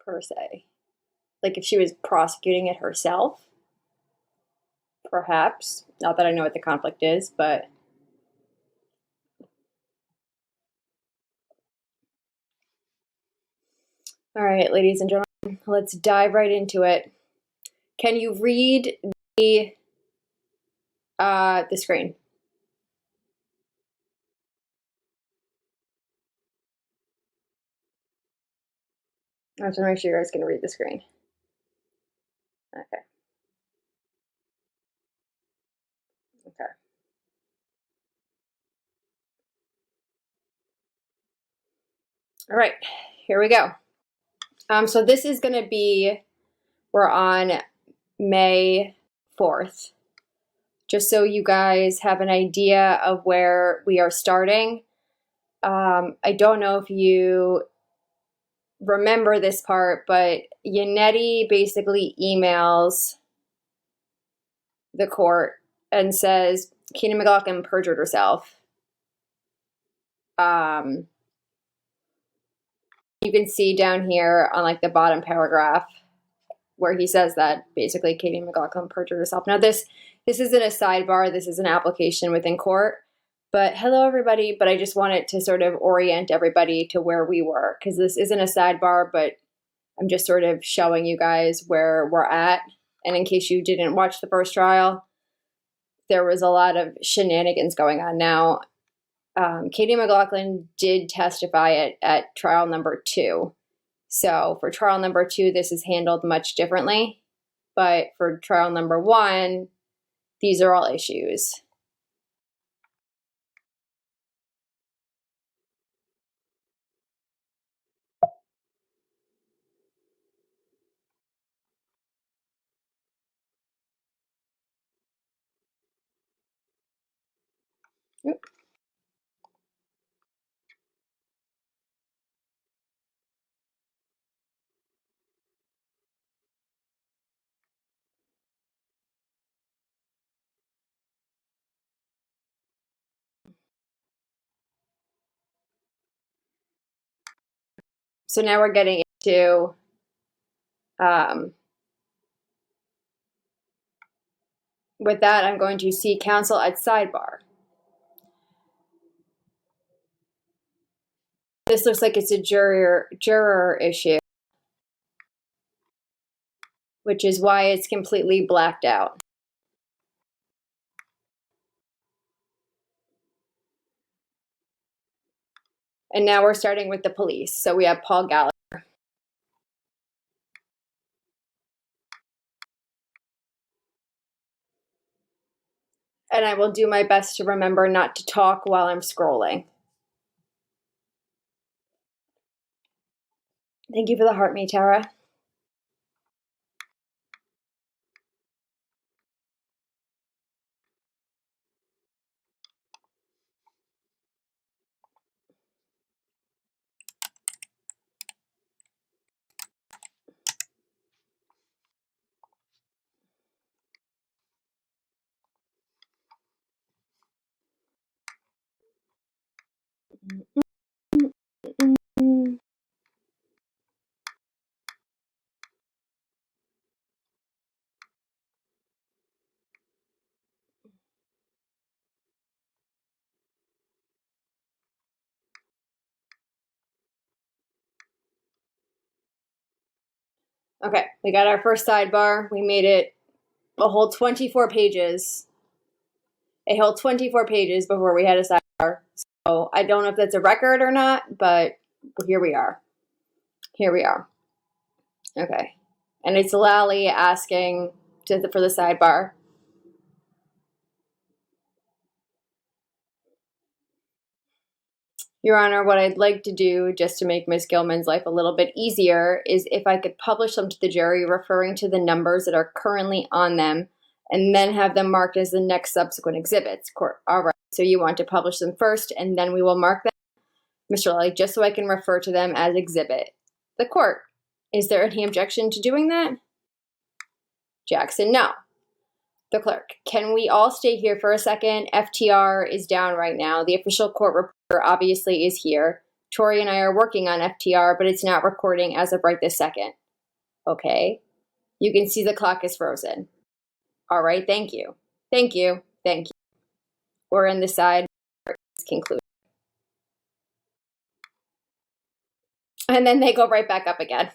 per se. Like if she was prosecuting it herself, perhaps. Not that I know what the conflict is, but all right, ladies and gentlemen, let's dive right into it. Can you read the screen? I have to make sure you guys can read the screen. Okay. Okay. All right, here we go. So this is going to be, we're on May 4th. Just so you guys have an idea of where we are starting. I don't know if you remember this part, but Yannetti basically emails the court and says Katie McLaughlin perjured herself. You can see down here on like the bottom paragraph where he says that basically Katie McLaughlin perjured herself. Now this isn't a sidebar, this is an application within court. But hello everybody, but I just wanted to sort of orient everybody to where we were, because this isn't a sidebar, but I'm just sort of showing you guys where we're at. And in case you didn't watch the first trial, there was a lot of shenanigans going on. Now, Katie McLaughlin did testify at trial number 2. So for trial number 2, this is handled much differently. But for trial number 1, these are all issues. Oop. So now we're getting into with that, I'm going to see counsel at sidebar. This looks like it's a juror issue, which is why it's completely blacked out. And now we're starting with the police. So we have Paul Gallagher. And I will do my best to remember not to talk while I'm scrolling. Thank you for the heart, me, Tara. Okay, we got our first sidebar. We made it a whole 24 pages. A whole 24 pages before we had a sidebar. So I don't know if that's a record or not, but here we are. Here we are. Okay. And it's Lally asking for the sidebar. Your Honor, what I'd like to do, just to make Ms. Gilman's life a little bit easier, is if I could publish them to the jury referring to the numbers that are currently on them, and then have them marked as the next subsequent exhibits. All right, so you want to publish them first, and then we will mark them? Mr. Lally, just so I can refer to them as exhibit. The court, is there any objection to doing that? Jackson, no. The clerk, can we all stay here for a second? FTR is down right now. The official court reporter obviously is here. Tori and I are working on FTR, but it's not recording as of right this second. Okay. You can see the clock is frozen. All right. Thank you. Thank you. Thank you. We're in the side conclude. And then they go right back up again.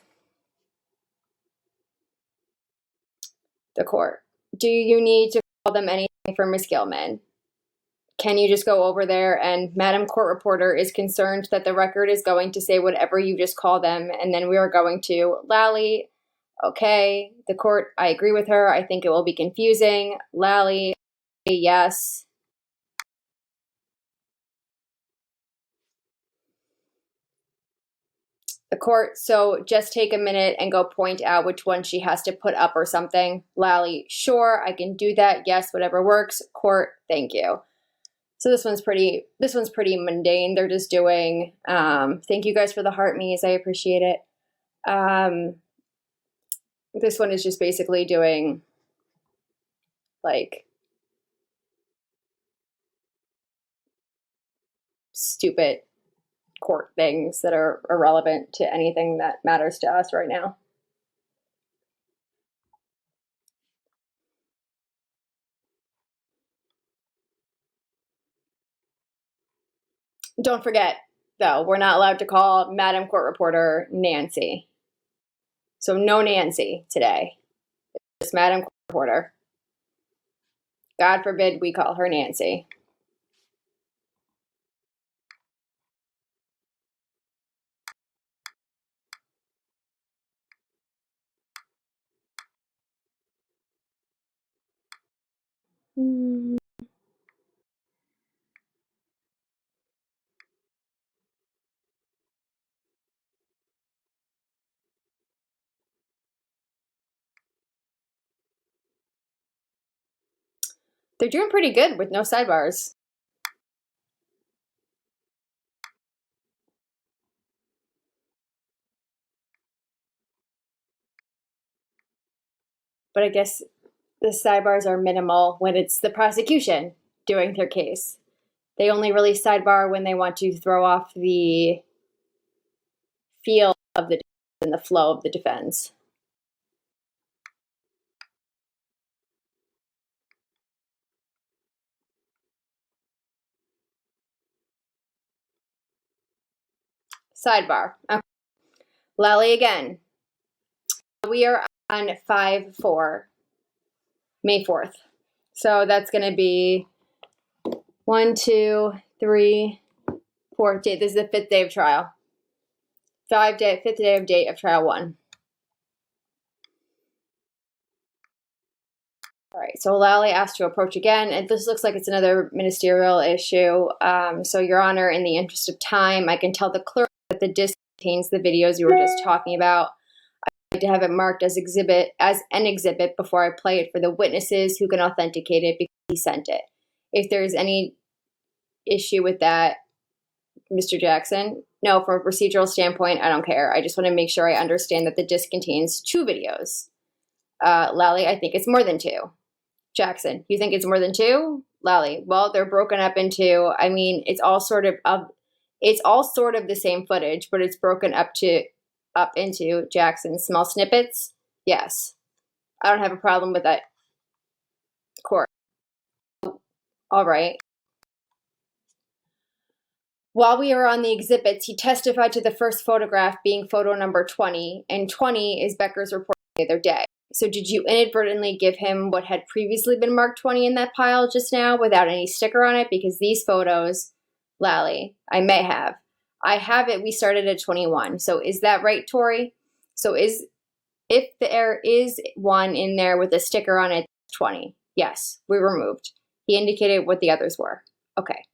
The court. Do you need to call them anything for Miss Gilman? Can you just go over there? And Madam Court Reporter is concerned that the record is going to say whatever you just call them. And then we are going to Lally. Okay. The court, I agree with her. I think it will be confusing. Lally, yes. The court, so just take a minute and go point out which one she has to put up or something. Lally, sure, I can do that. Yes, whatever works. Court, thank you. So this one's pretty mundane. They're just doing, thank you guys for the heart me's. I appreciate it. This one is just basically doing like stupid court things that are irrelevant to anything that matters to us right now. Don't forget, though, we're not allowed to call Madam Court Reporter Nancy. So no Nancy today. Just Madam Court Reporter. God forbid we call her Nancy. They're doing pretty good with no sidebars. But I guess the sidebars are minimal when it's the prosecution doing their case. They only really sidebar when they want to throw off the feel of the and the flow of the defense. Sidebar. Okay. Lally again. We are on 5/4, May 4th. So that's going to be 1, 2, 3, 4th day. This is the 5th day of trial. 5th day of date of trial 1. All right, so Lally asked to approach again, and this looks like it's another ministerial issue. So, Your Honor, in the interest of time, I can tell the clerk that the disc contains the videos you were just talking about. I'd like to have it marked as an exhibit before I play it for the witnesses who can authenticate it because he sent it. If there's any issue with that, Mr. Jackson, no, from a procedural standpoint, I don't care. I just want to make sure I understand that the disc contains 2 videos. Lally, I think it's more than 2. Jackson, you think it's more than 2? Lally, well, they're broken up into, I mean, it's all sort of the same footage, but it's broken up into Jackson small snippets. Yes. I don't have a problem with that. Court. All right. While we are on the exhibits, he testified to the first photograph being photo number 20, and 20 is Becker's report the other day. So did you inadvertently give him what had previously been marked 20 in that pile just now without any sticker on it? Because these photos, Lally, I may have. I have it. We started at 21. So is that right, Tori? So if there is one in there with a sticker on it, 20. Yes, we removed. He indicated what the others were. Okay.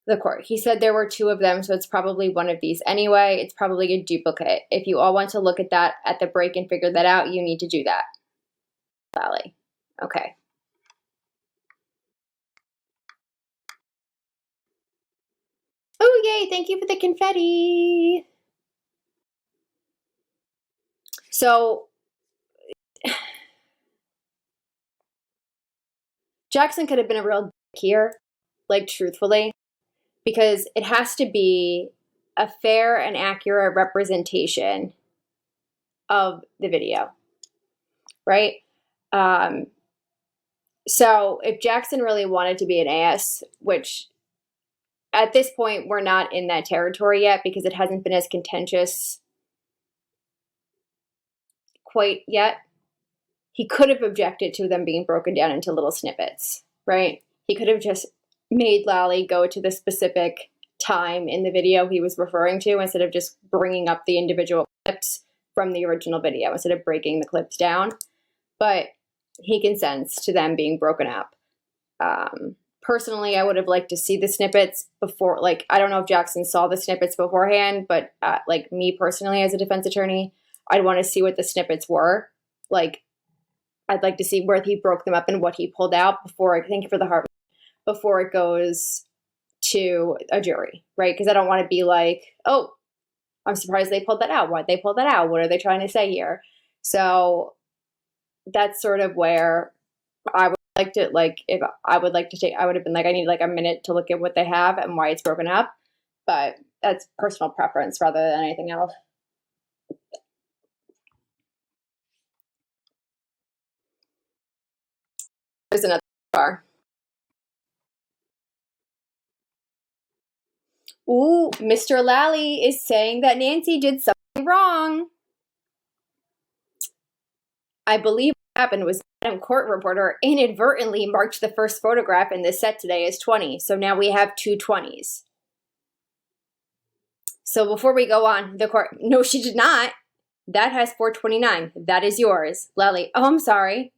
The court. He said there were 2 of them, so it's probably one of these anyway. It's probably a duplicate. If you all want to look at that at the break and figure that out, you need to do that. Lally. Okay. Oh, yay. Thank you for the confetti. So Jackson could have been a real dick here, like truthfully, because it has to be a fair and accurate representation of the video, right? Um, so if Jackson really wanted to be an ass, which at this point we're not in that territory yet because it hasn't been as contentious quite yet, he could have objected to them being broken down into little snippets, right? He could have just made Lally go to the specific time in the video he was referring to instead of just bringing up the individual clips from the original video, instead of breaking the clips down. But he consents to them being broken up. Personally, I would have liked to see the snippets before. Like, I don't know if Jackson saw the snippets beforehand, but like me personally as a defense attorney, I'd want to see what the snippets were. Like, I'd like to see where he broke them up and what he pulled out before, thank you for the heart, before it goes to a jury, right? Because I don't want to be like, oh, I'm surprised they pulled that out. Why'd they pull that out? What are they trying to say here? So that's sort of where I would like to, like, if I would like to take, I would have been like, I need like a minute to look at what they have and why it's broken up. But that's personal preference rather than anything else. There's another bar. Ooh, Mr. Lally is saying that Nancy did something wrong. I believe what happened was Madam Court Reporter inadvertently marked the first photograph in this set today as 20. So now we have two 20s. So before we go on, the court, no, she did not. That has 429. That is yours. Lally, oh, I'm sorry.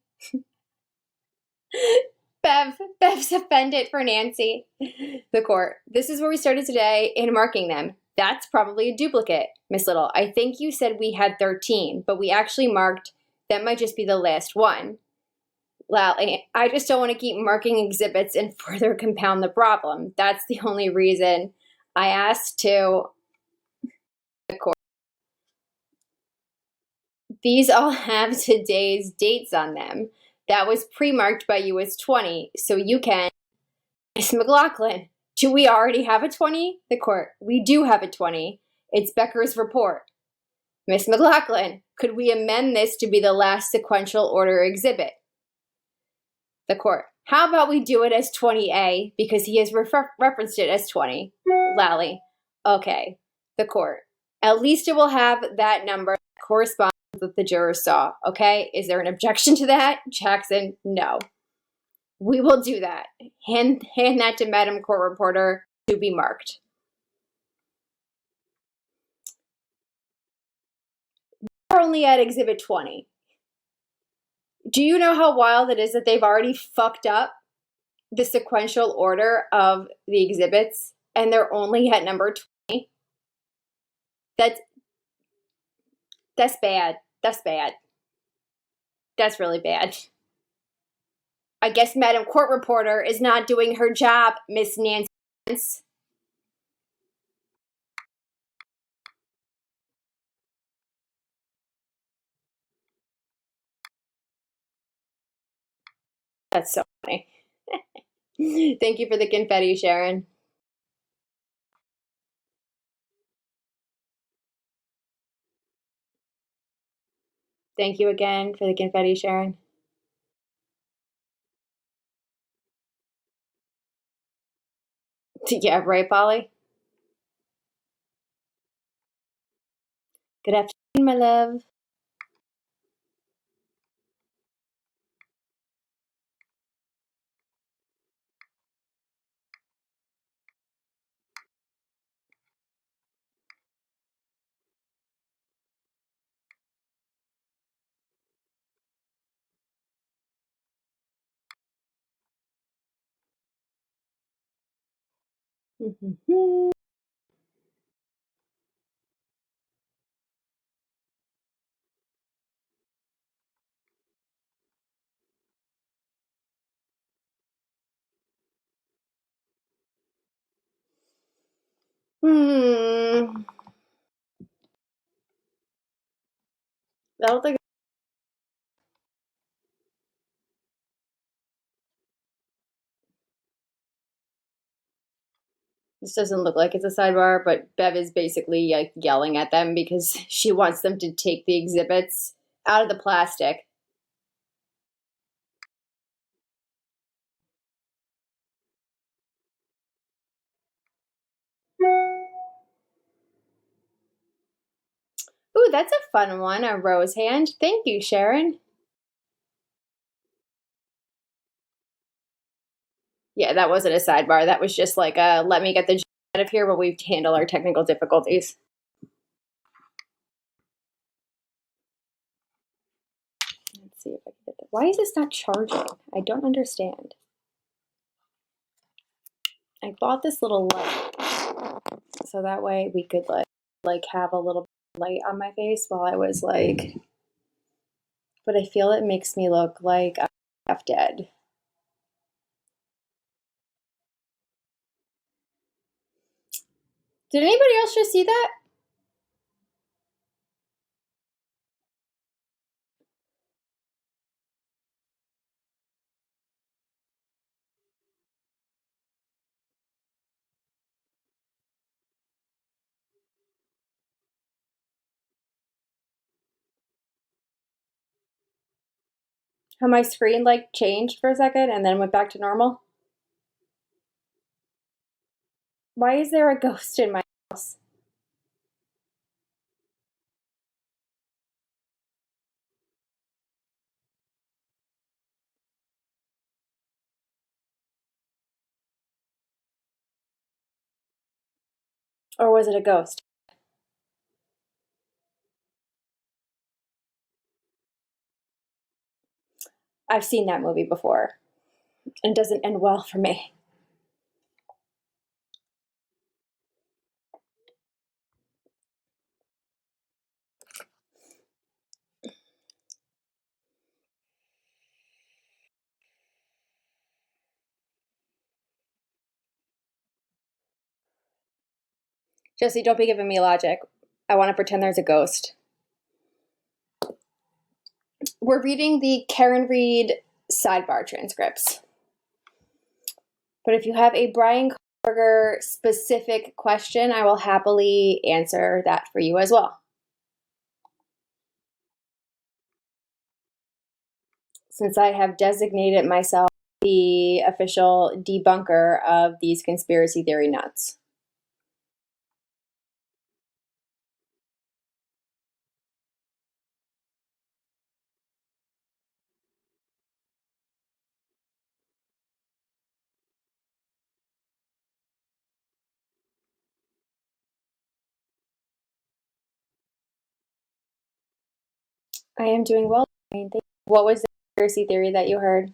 Bev's offended for Nancy. The court, this is where we started today in marking them. That's probably a duplicate, Miss Little. I think you said we had 13, but we actually marked, that might just be the last one. Lally, I just don't want to keep marking exhibits and further compound the problem. That's the only reason I asked to the court. These all have today's dates on them. That was pre-marked by you as 20, so you can. Miss McLaughlin, do we already have a 20? The court, we do have a 20. It's Becker's report. Miss McLaughlin, could we amend this to be the last sequential order exhibit? The court, how about we do it as 20A because he has referenced it as 20. Lally, okay. The court, at least it will have that number that corresponds with the jurors saw, okay? Is there an objection to that? Jackson, no. We will do that. Hand that to Madam Court Reporter to be marked. We're only at Exhibit 20. Do you know how wild it is that they've already fucked up the sequential order of the exhibits and they're only at number 20? That's bad. That's bad. That's really bad. I guess Madam Court Reporter is not doing her job, Miss Nancy. That's so funny. Thank you for the confetti, Sharon. Thank you again for the confetti, Sharon. Yeah, right, Polly? Good afternoon, my love. I don't think. This doesn't look like it's a sidebar, but Bev is basically like yelling at them because she wants them to take the exhibits out of the plastic. Ooh, that's a fun one, a rose hand. Thank you, Sharon. Yeah, that wasn't a sidebar. That was just like a let me get the out of here while we handle our technical difficulties. Let's see if I can get that. Why is this not charging? I don't understand. I bought this little light so that way we could like have a little light on my face while I was like, but I feel it makes me look like I'm half dead. Did anybody else just see that? How my screen like changed for a second and then went back to normal? Why is there a ghost in my house? Or was it a ghost? I've seen that movie before and it doesn't end well for me. Jesse, don't be giving me logic. I want to pretend there's a ghost. We're reading the Karen Reed sidebar transcripts. But if you have a Brian Carger specific question, I will happily answer that for you as well. Since I have designated myself the official debunker of these conspiracy theory nuts. I am doing well. What was the conspiracy theory that you heard?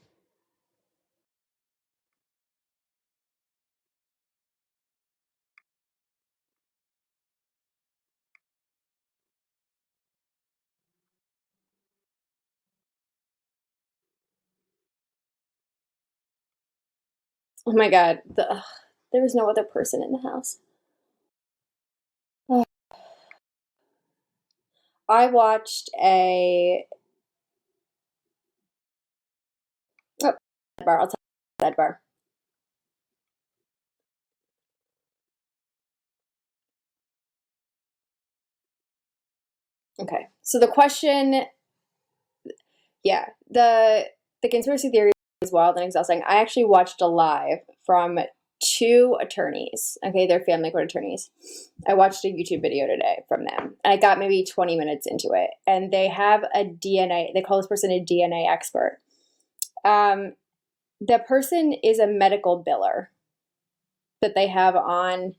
Oh my god, there was no other person in the house. I watched a sidebar. I'll tell you sidebar. Okay, so the question, yeah, the conspiracy theory is wild and exhausting. I actually watched a live from two attorneys. Okay, they're family court attorneys. I watched a YouTube video today from them, and I got maybe 20 minutes into it. And they have a DNA. They call this person a DNA expert. The person is a medical biller that they have um,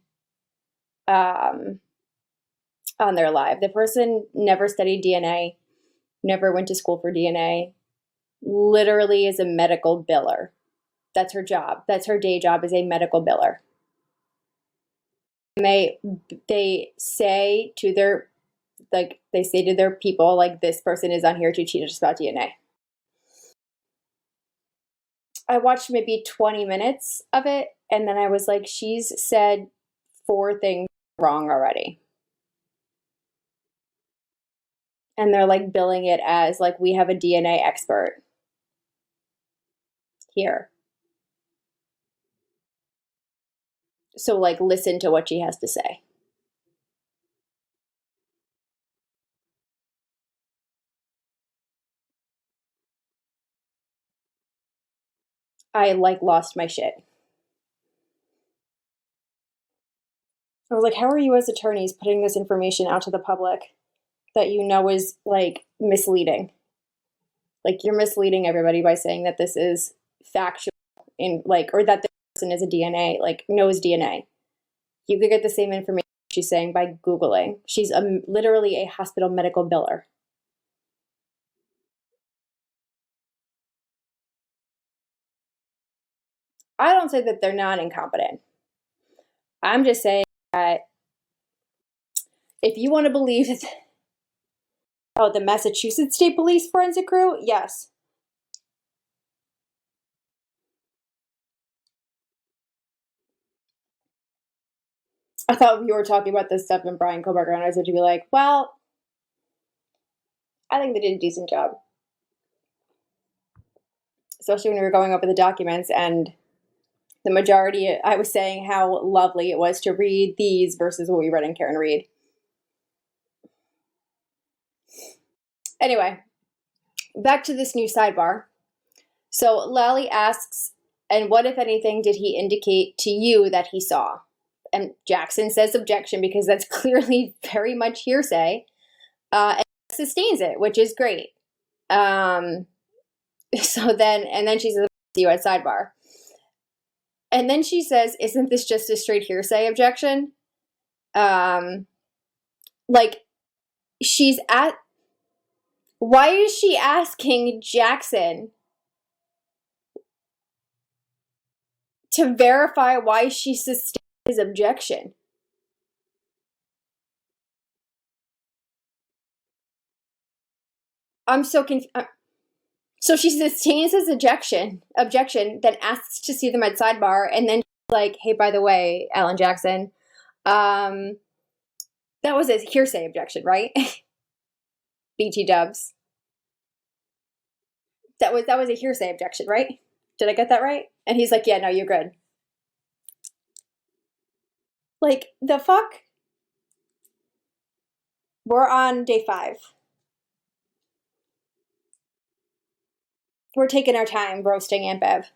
on their live. The person never studied DNA, never went to school for DNA. Literally is a medical biller. That's her job. That's her day job, is a medical biller. And they say to their they say to their people like, this person is on here to teach us about DNA. I watched maybe 20 minutes of it and then I was like, she's said 4 things wrong already. And they're like billing it as like, we have a DNA expert here. So, like, listen to what she has to say. I, like, lost my shit. I was like, how are you as attorneys putting this information out to the public that you know is, like, misleading? Like, you're misleading everybody by saying that this is factual in, like, or that this person is a DNA, like, knows DNA. You could get the same information she's saying by Googling. She's literally a hospital medical biller. I don't say that they're not incompetent. I'm just saying that if you want to believe that, oh, the Massachusetts State Police forensic crew, yes. I thought you were talking about this stuff in Brian Koberger, and I was going to be like, well, I think they did a decent job. Especially when we were going over the documents, and the majority, I was saying how lovely it was to read these versus what we read in Karen Reed. Anyway, back to this new sidebar. So Lally asks, and what, if anything, did he indicate to you that he saw? And Jackson says objection because that's clearly very much hearsay, and sustains it, which is great. So then, and then she says, see you at sidebar. And then she says, isn't this just a straight hearsay objection? Like, she's at, why is she asking Jackson to verify why she sustained his objection? I'm so confused. So she sustains his objection, then asks to see them at sidebar, and then she's like, hey, by the way, Alan Jackson, that was a hearsay objection, right? BT dubs. That was a hearsay objection, right? Did I get that right? And he's like, yeah, no, you're good. Like, the fuck? We're on day 5. We're taking our time roasting Aunt Bev.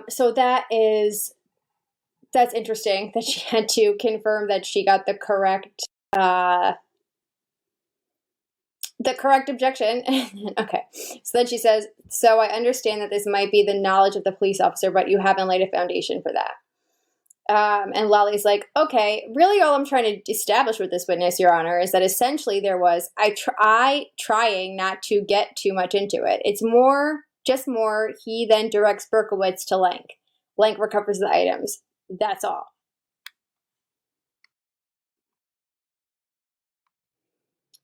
So that's interesting that she had to confirm that she got the correct objection. Okay. So then she says, so I understand that this might be the knowledge of the police officer, but you haven't laid a foundation for that. And Lally's like, okay, really all I'm trying to establish with this witness, Your Honor, is that essentially there was, I trying not to get too much into it. It's just more, he then directs Berkowitz to Lank. Lank recovers the items. That's all.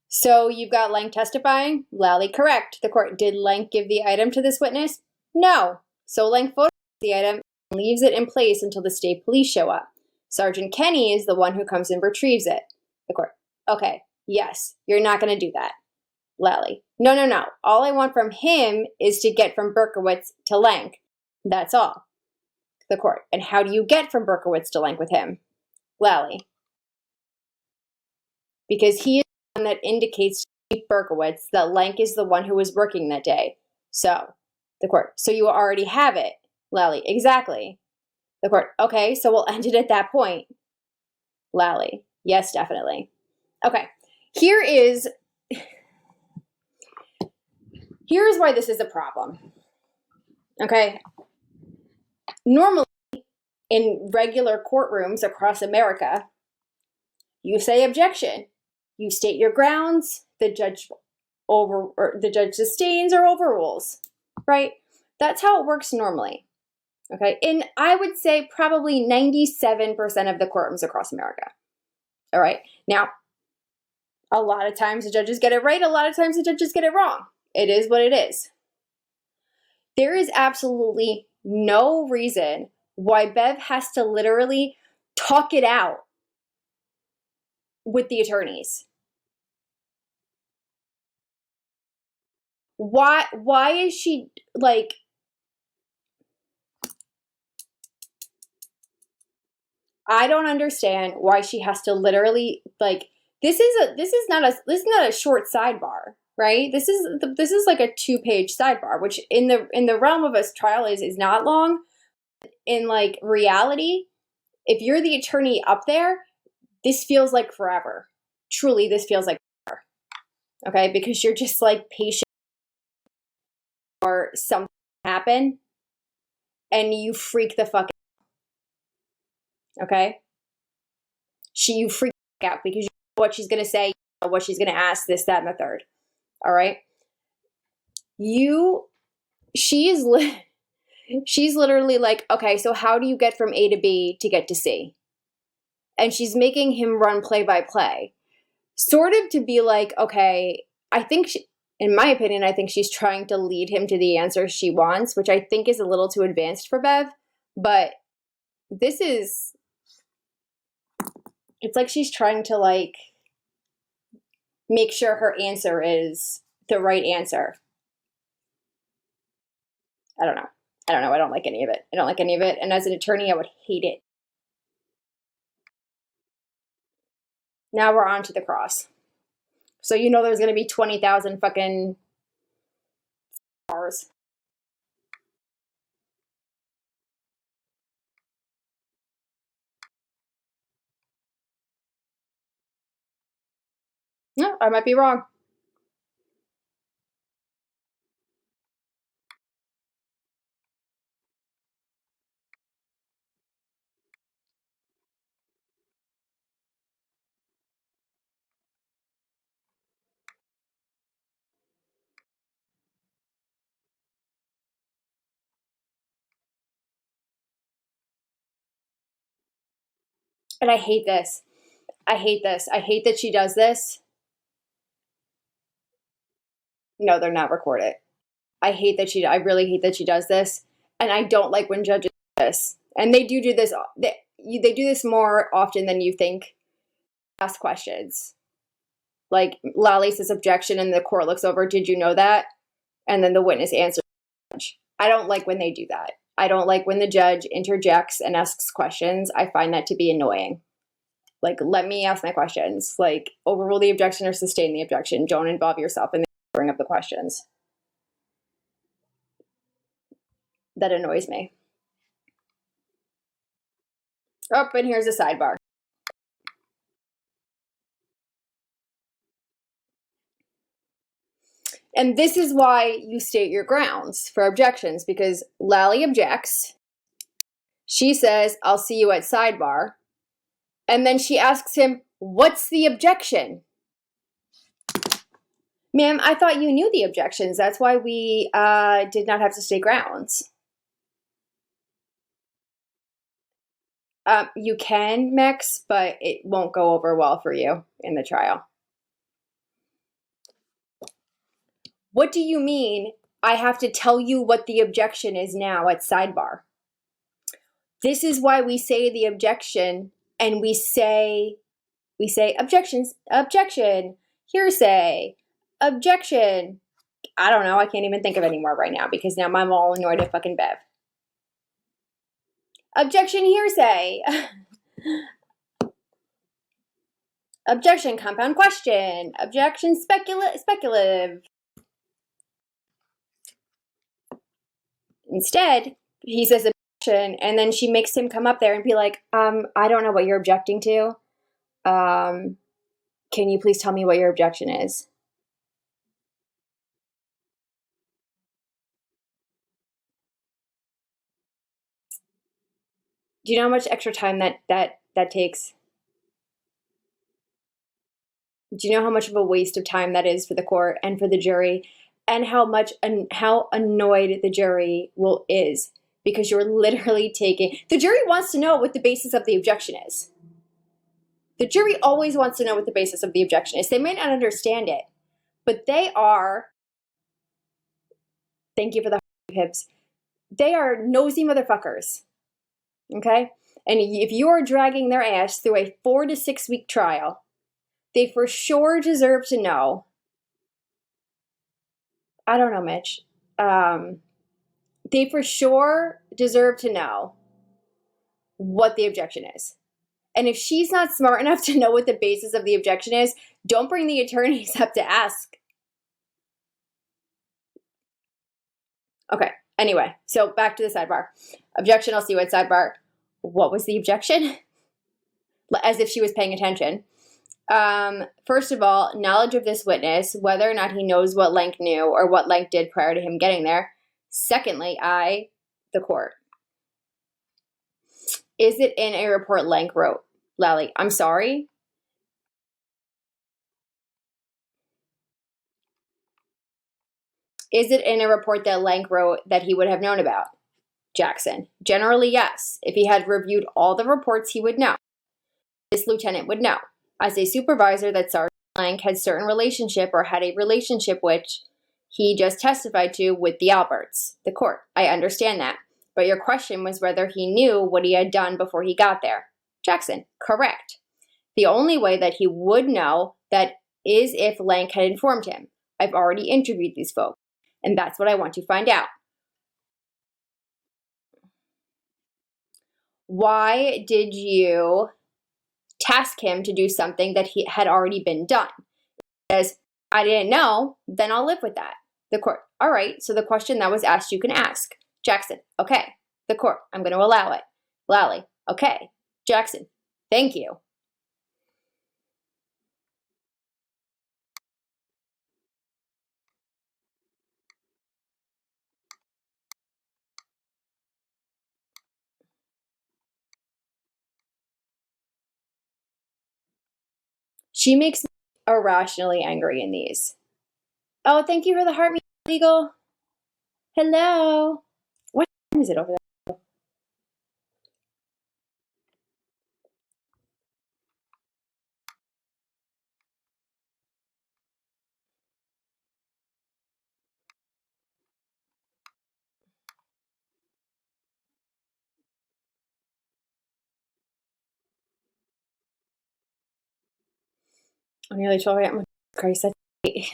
So you've got Lank testifying? Lally, correct. The court, did Lank give the item to this witness? No. So Lank photographs the item and leaves it in place until the state police show up. Sergeant Kenny is the one who comes and retrieves it. The court, okay, yes, you're not going to do that. Lally, no. All I want from him is to get from Berkowitz to Lank. That's all. The court, and how do you get from Berkowitz to Lank with him? Lally, because he is the one that indicates to Berkowitz that Lank is the one who was working that day. So, the court, so you already have it. Lally, exactly. The court, okay, so we'll end it at that point. Lally, yes, definitely. Okay, here's why this is a problem. Okay, normally in regular courtrooms across America, you say objection. You state your grounds. The judge sustains or overrules, right? That's how it works normally. Okay, and I would say probably 97% of the courtrooms across America. All right, now, a lot of times the judges get it right, a lot of times the judges get it wrong. It is what it is. There is absolutely no reason why Bev has to literally talk it out with the attorneys. Why is she, like, I don't understand why she has to literally like this is not a short sidebar, right? This is like a 2-page sidebar, which in the realm of a trial is not long. In like reality, if you're the attorney up there, this feels like forever. Truly, this feels like forever. Okay, because you're just like patient for something to happen and you freak the fuck out. Okay? You freak out because you know what she's gonna say, you know what she's gonna ask, this, that, and the third. All right? You she's li- she's literally like, okay, so how do you get from A to B to get to C? And she's making him run play by play. Sort of to be like, okay, I think in my opinion, I think she's trying to lead him to the answer she wants, which I think is a little too advanced for Bev. But this is, it's like she's trying to like make sure her answer is the right answer. I don't know. I don't know. I don't like any of it. I don't like any of it. And as an attorney, I would hate it. Now we're on to the cross. So you know there's going to be 20,000 fucking bars. No, I might be wrong. And I hate this. I hate this. I hate that she does this. No, they're not recorded. I really hate that she does this. And I don't like when judges do this. And they do this, they do this more often than you think. Ask questions. Like Lally says objection and the court looks over, did you know that? And then the witness answers. I don't like when they do that. I don't like when the judge interjects and asks questions. I find that to be annoying. Like, let me ask my questions. Like, overrule the objection or sustain the objection. Don't involve yourself in bring up the questions. That annoys me. Oh, and here's a sidebar. And this is why you state your grounds for objections, because Lally objects. She says, I'll see you at sidebar. And then she asks him, what's the objection? Ma'am, I thought you knew the objections. That's why we did not have to state grounds. You can, Max, but it won't go over well for you in the trial. What do you mean I have to tell you what the objection is now at sidebar? This is why we say the objection and we say objections, objection, hearsay, objection. I don't know. I can't even think of any more right now because now I'm all annoyed at fucking Bev. Objection, hearsay. Objection, compound question. Objection, speculative. Instead, he says objection, and then she makes him come up there and be like, I don't know what you're objecting to. Can you please tell me what your objection is? Do you know how much extra time that takes? Do you know how much of a waste of time that is for the court and for the jury, and how annoyed the jury is because you're literally taking the jury wants to know what the basis of the objection is. The jury always wants to know what the basis of the objection is. They may not understand it, but they are. Thank you for the hips. They are nosy motherfuckers. Okay, and if you are dragging their ass through a 4 to 6 week trial, they for sure deserve to know. I don't know, Mitch. They for sure deserve to know what the objection is. And if she's not smart enough to know what the basis of the objection is, don't bring the attorneys up to ask. Okay, anyway, so back to the sidebar. Objection, I'll see you at sidebar. What was the objection? As if she was paying attention. First of all, knowledge of this witness, whether or not he knows what Lenk knew or what Lenk did prior to him getting there. Secondly, the court. Is it in a report Lenk wrote? Lally, I'm sorry? Is it in a report that Lenk wrote that he would have known about? Jackson, generally yes. If he had reviewed all the reports, he would know. This lieutenant would know. As a supervisor, that Sergeant Lenk had certain relationship or had a relationship which he just testified to with the Alberts, the court. I understand that. But your question was whether he knew what he had done before he got there. Jackson, correct. The only way that he would know that is if Lenk had informed him. I've already interviewed these folks, and that's what I want to find out. Why did you task him to do something that he had already been done? As I didn't know, then I'll live with that. The court, all right, so the question that was asked you can ask. Jackson, okay. The court, I'm going to allow it. Lally, okay. Jackson, thank you. She makes me irrationally angry in these. Oh, thank you for the heart, legal. Hello. What time is it over there? I'm nearly 12 a.m. Christ, that's late.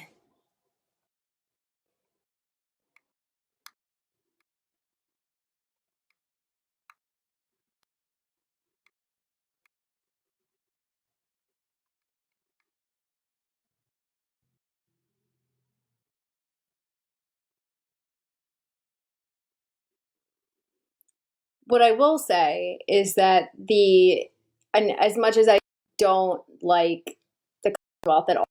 What I will say is that and as much as I don't like the Commonwealth at all,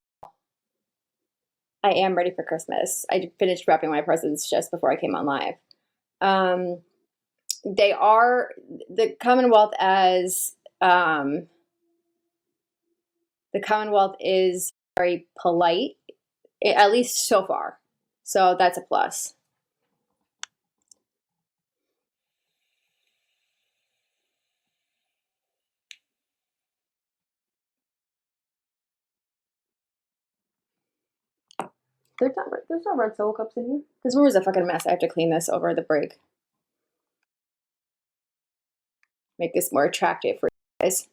I am ready for Christmas. I finished wrapping my presents just before I came on live. They are the Commonwealth the Commonwealth is very polite, at least so far. So that's a plus. There's no red solo cups in here. This room is a fucking mess. I have to clean this over the break. Make this more attractive for you guys.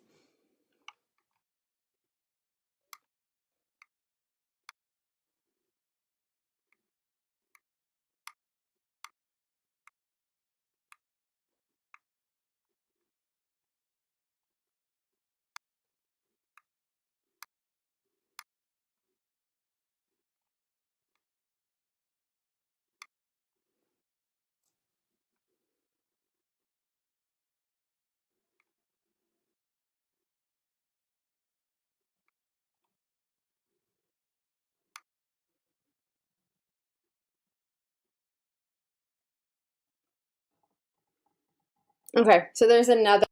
Okay, so there's another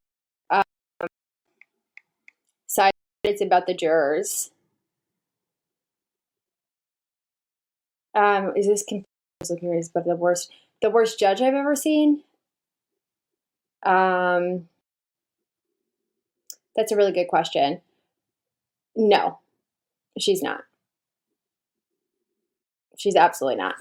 side. It's about the jurors. Is this but the worst judge I've ever seen? That's a really good question. No, she's not. She's absolutely not.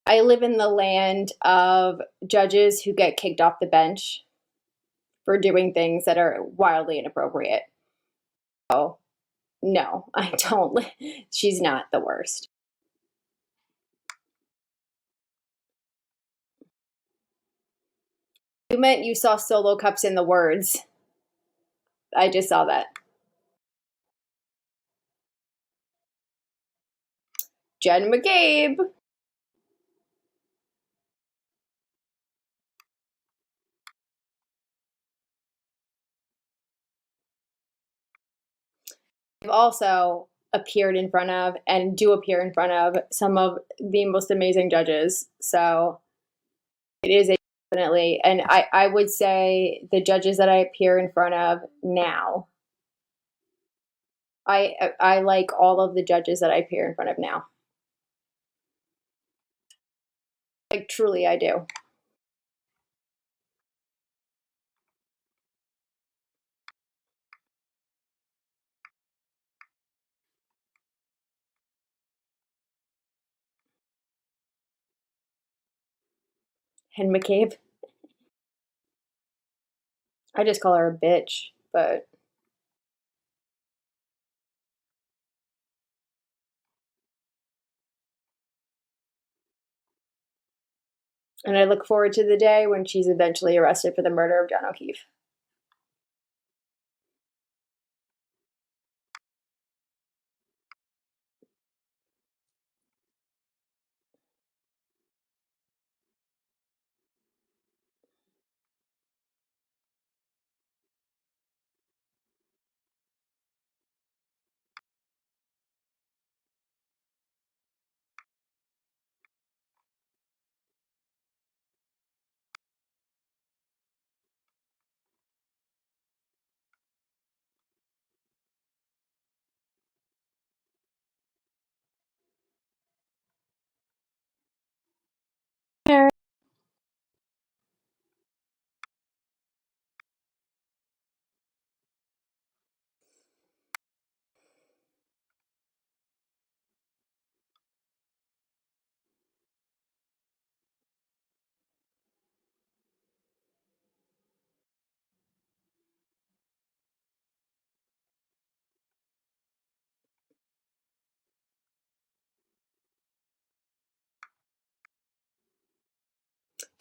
I live in the land of judges who get kicked off the bench for doing things that are wildly inappropriate. Oh, no, I don't. She's not the worst. You meant you saw solo cups in the words. I just saw that. Jen McCabe. I've also appeared in front of and do appear in front of some of the most amazing judges. So it is definitely, and I would say the judges that I appear in front of now, I like all of the judges that I appear in front of now. Like, truly, I do. And McCabe, I just call her a bitch, but and I look forward to the day when she's eventually arrested for the murder of John O'Keefe.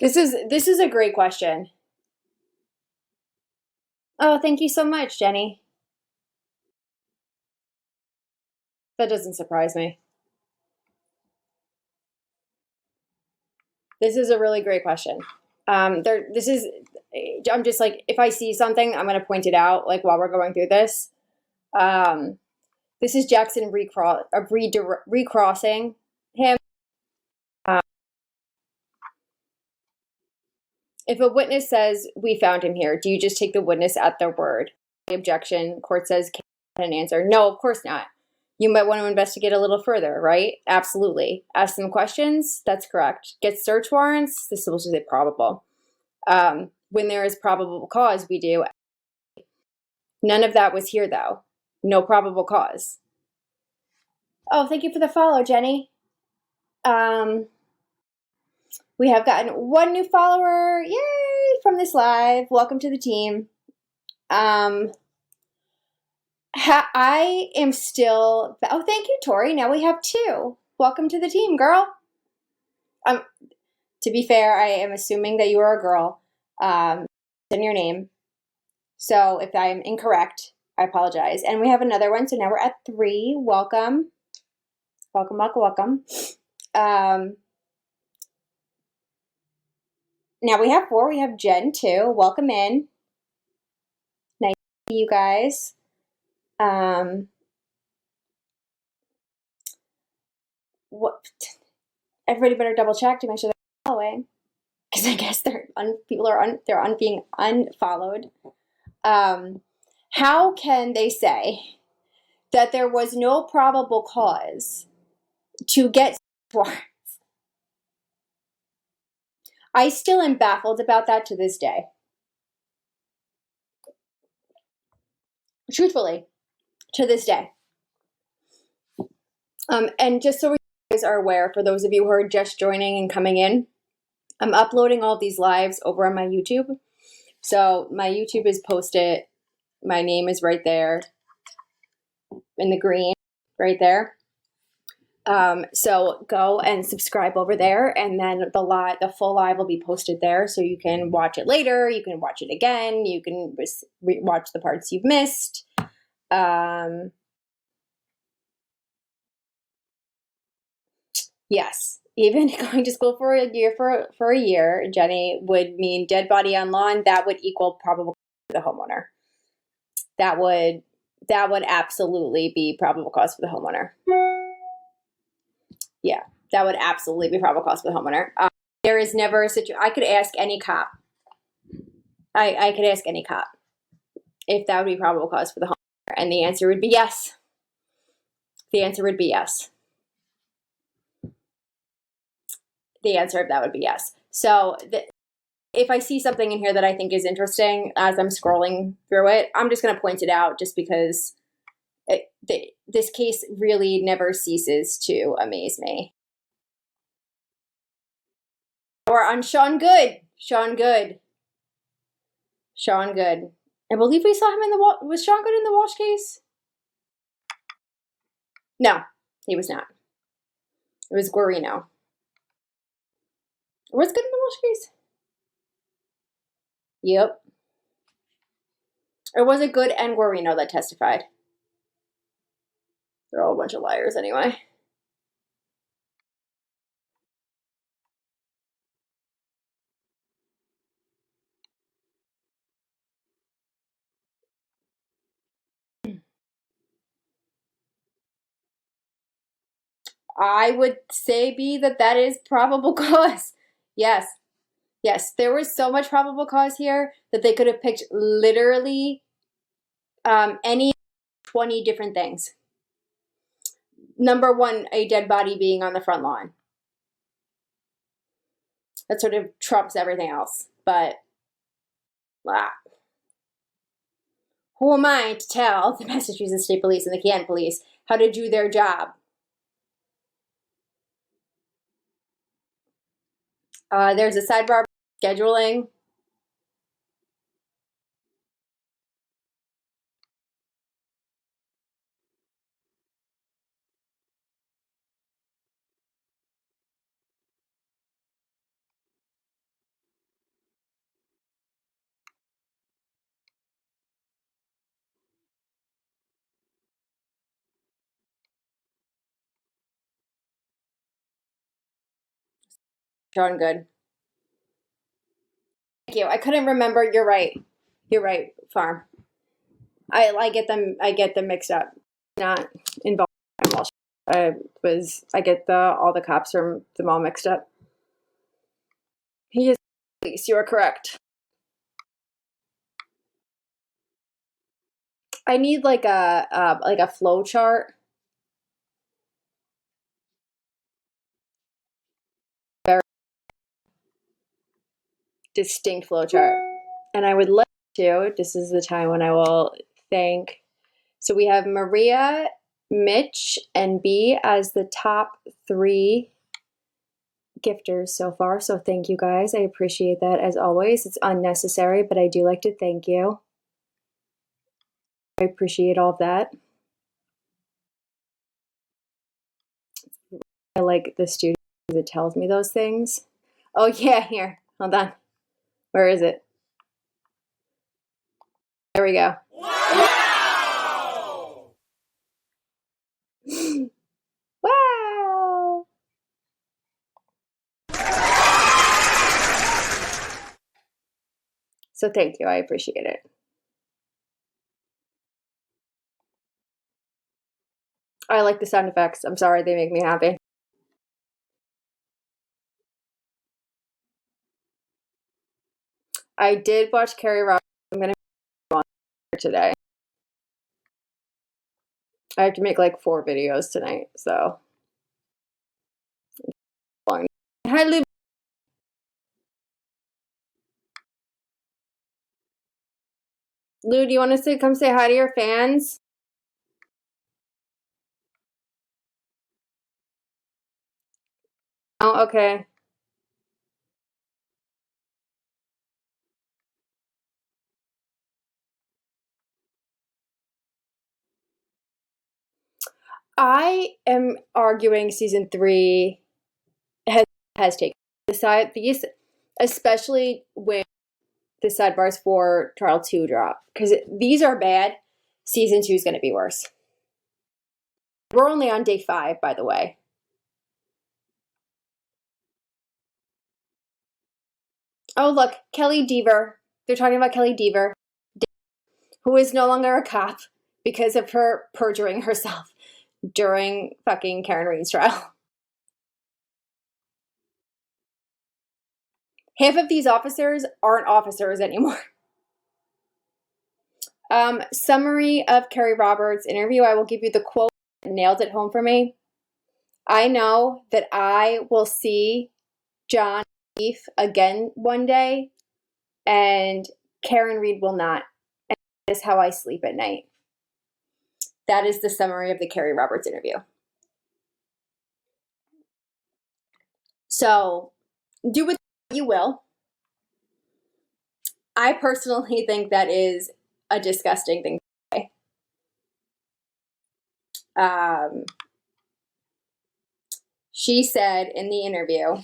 This is a great question. Oh, thank you so much, Jenny. That doesn't surprise me. This is a really great question. I'm just like, if I see something, I'm going to point it out, like while we're going through this. This is Jackson recrossing him. If a witness says, we found him here, do you just take the witness at their word? The objection, court says, can't an answer. No, of course not. You might want to investigate a little further, right? Absolutely. Ask them questions. That's correct. Get search warrants. This is supposed to say probable. When there is probable cause, we do. None of that was here, though. No probable cause. Oh, thank you for the follow, Jenny. We have gotten one new follower. Yay! From this live. Welcome to the team. I am still. Oh, thank you, Tori. Now we have two. Welcome to the team, girl. To be fair, I am assuming that you are a girl. In your name. So if I'm incorrect, I apologize. And we have another one. So now we're at 3. Welcome. Welcome, welcome, welcome. Now we have 4. We have Jen too. Welcome in. Nice to see you guys. What? Everybody better double check to make sure they're following, because I guess people are being unfollowed. How can they say that there was no probable cause to get warrants? I still am baffled about that to this day. Truthfully, to this day. And just so you guys are aware, for those of you who are just joining and coming in, I'm uploading all these lives over on my YouTube. So my YouTube is posted. My name is right there in the green, right there. So go and subscribe over there, and then the full live will be posted there, so you can watch it later. You can watch it again. You can watch the parts you've missed. Yes, even going to school for a year, Jenny, would mean dead body on lawn. That would equal probable for the homeowner. That would absolutely be probable cause for the homeowner. Yeah, that would absolutely be probable cause for the homeowner. There is never a situation. I could ask any cop. I could ask any cop if that would be probable cause for the homeowner, and the answer would be yes. The answer would be yes. The answer of that would be yes. So if I see something in here that I think is interesting as I'm scrolling through it, I'm just going to point it out just because this case really never ceases to amaze me. Or on Sean Good. Sean Good. Sean Good. I believe we saw him in the was Sean Good in the Walsh case? No, he was not. It was Guarino. Was Good in the Walsh case? Yep. Or was it Good and Guarino that testified? They're all a bunch of liars anyway. I would say, B, that is probable cause. Yes. Yes. There was so much probable cause here that they could have picked literally any 20 different things. Number one, a dead body being on the front lawn. That sort of trumps everything else. But who am I to tell the Massachusetts State Police and the Canton Police how to do their job? There's a sidebar scheduling. Sean Good. Thank you. I couldn't remember. You're right. You're right, Farm. I get them mixed up. Not involved in Walsh. I get all the cops from them all mixed up. He is police. You are correct. I need like a flow chart. Very distinct flow chart. And I would like to, this is the time when I will thank. So we have Maria, Mitch, and B as the top 3 gifters so far. So thank you guys. I appreciate that as always. It's unnecessary, but I do like to thank you. I appreciate all of that. I like the studio because it tells me those things. Oh yeah, here. Hold on. Where is it? There we go. Wow! Wow! So thank you. I appreciate it. I like the sound effects. I'm sorry, they make me happy. I did watch Carrie Roberts. I'm gonna on today. I have to make like 4 videos tonight, so. Hi, Lou. Lou, do you want us to come say hi to your fans? Oh, okay. I am arguing season 3 has taken these, especially when the sidebars for trial 2 drop, because these are bad. Season 2 is going to be worse. We're only on day 5, by the way. Oh, look, Kelly Deaver. They're talking about Kelly Deaver, who is no longer a cop because of her perjuring herself during fucking Karen Reed's trial. Half of these officers aren't officers anymore. Summary of Kerry Roberts' interview. I will give you the quote that nailed it home for me. I know that I will see John Keefe again one day, and Karen Reed will not. And that is how I sleep at night. That is the summary of the Kerry Roberts interview. So do with what you will. I personally think that is a disgusting thing to say. She said in the interview,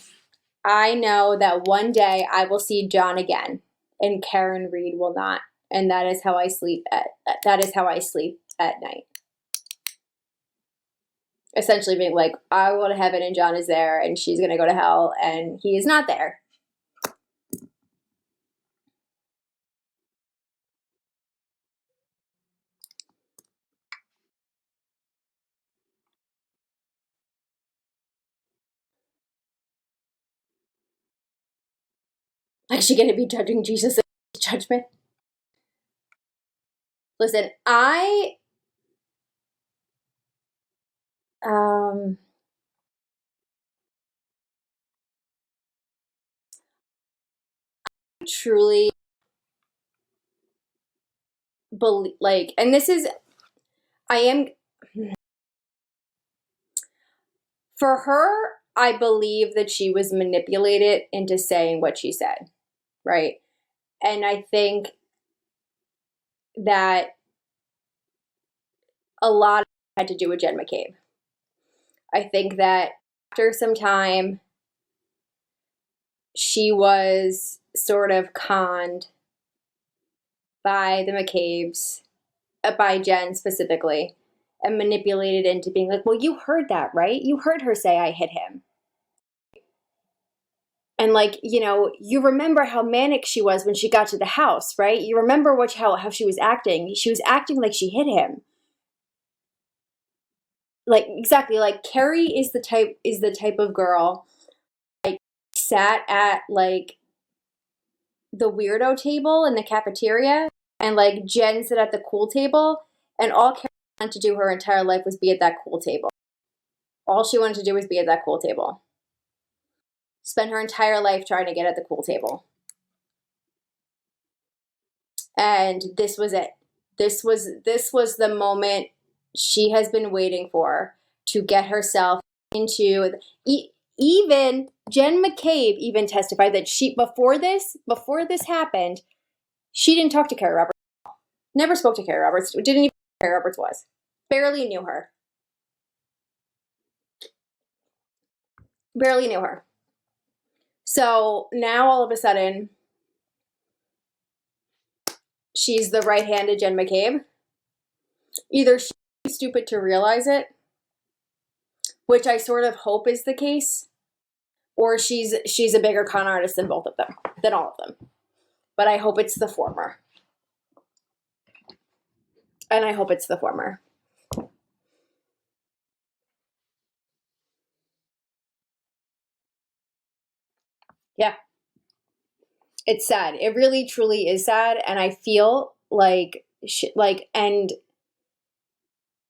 I know that one day I will see John again and Karen Reed will not. And that is how I sleep at night. Essentially being like, I will go to heaven and John is there and she's going to go to hell and he is not there. Like, is she going to be judging Jesus in judgment? Listen, I truly believe, like, and this is, I am, for her, I believe that she was manipulated into saying what she said, right? And I think that a lot of it had to do with Jen McCabe. I think that after some time, she was sort of conned by the McCabes, by Jen specifically, and manipulated into being like, well, you heard that, right? You heard her say I hit him. And like, you know, you remember how manic she was when she got to the house, right? You remember how she was acting. She was acting like she hit him. Like, exactly, like Carrie is the type of girl like sat at like the weirdo table in the cafeteria and like Jen sat at the cool table and all Carrie wanted to do her entire life was be at that cool table. All she wanted to do was be at that cool table. Spend her entire life trying to get at the cool table. And this was it. This was the moment she has been waiting for to get herself into. Even Jen McCabe even testified that she before this happened, she didn't talk to Carrie Roberts. Never spoke to Carrie Roberts. Didn't even know who Carrie Roberts was. Barely knew her. Barely knew her. So now all of a sudden, she's the right-handed Jen McCabe. Either she's stupid to realize it, which I sort of hope is the case, or she's a bigger con artist than both of them, than all of them. But I hope it's the former. And I hope it's the former. Yeah. It's sad. It really, truly is sad. And I feel like, and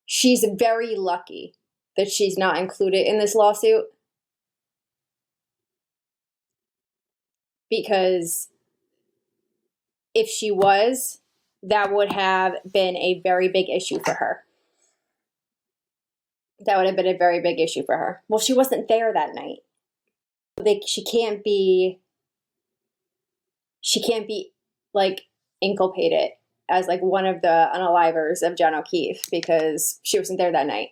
she's very lucky that she's not included in this lawsuit. Because if she was, that would have been a very big issue for her. That would have been a very big issue for her. Well, she wasn't there that night. She can't be like inculpated as like one of the unalivers of John O'Keefe because she wasn't there that night.